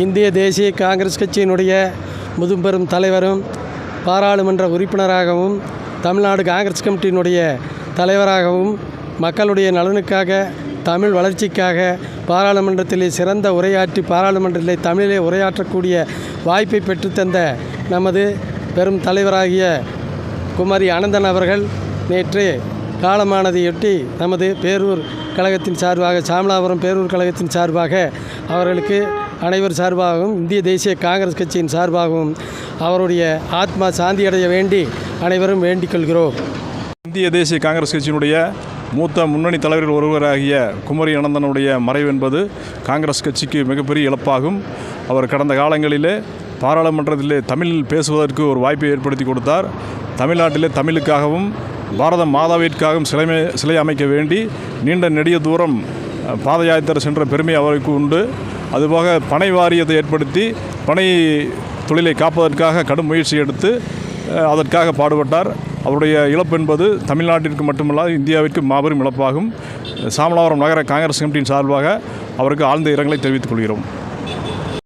இந்திய தேசிய காங்கிரஸ் கட்சியினுடைய முதுபெரும் தலைவரும் பாராளுமன்ற உறுப்பினராகவும் தமிழ்நாடு காங்கிரஸ் கமிட்டியினுடைய தலைவராகவும் மக்களுடைய நலனுக்காக தமிழ் வளர்ச்சிக்காக பாராளுமன்றத்திலே சிறந்த உரையாற்றி பாராளுமன்றத்திலே தமிழிலே உரையாற்றக்கூடிய வாய்ப்பை பெற்றுத்தந்த நமது பெரும் தலைவராகிய குமரி அனந்தன் அவர்கள் நேற்று காலமானதையொட்டி நமது பேரூர் கழகத்தின் சார்பாக சாமலாபுரம் பேரூர் கழகத்தின் சார்பாக அவர்களுக்கு அனைவர் சார்பாகவும் இந்திய தேசிய காங்கிரஸ் கட்சியின் சார்பாகவும் அவருடைய ஆத்மா சாந்தியடைய வேண்டி அனைவரும் வேண்டிக் கொள்கிறோம். இந்திய தேசிய காங்கிரஸ் கட்சியினுடைய மூத்த முன்னணி தலைவர்கள் ஒருவராகிய குமரி அனந்தனுடைய மறைவு என்பது காங்கிரஸ் கட்சிக்கு மிகப்பெரிய இழப்பாகும். அவர் கடந்த காலங்களிலே பாராளுமன்றத்திலே தமிழில் பேசுவதற்கு ஒரு வாய்ப்பை ஏற்படுத்தி கொடுத்தார். தமிழ்நாட்டிலே தமிழுக்காகவும் பாரத மாதாவிற்காகவும் சிலை அமைக்க வேண்டி நீண்ட நெடிய தூரம் பாத யாத்திரை சென்ற பெருமை அவருக்கு உண்டு. அதுபோக பனை வாரியத்தை ஏற்படுத்தி பனை தொழிலை காப்பதற்காக கடும் முயற்சி எடுத்து அதற்காக பாடுபட்டார். அவருடைய இழப்பு என்பது தமிழ்நாட்டிற்கு மட்டுமல்லாது இந்தியாவிற்கு மாபெரும் இழப்பாகும். சாமலாபுரம் நகர காங்கிரஸ் கமிட்டியின் சார்பாக அவருக்கு ஆழ்ந்த இரங்கலை தெரிவித்துக் கொள்கிறோம்.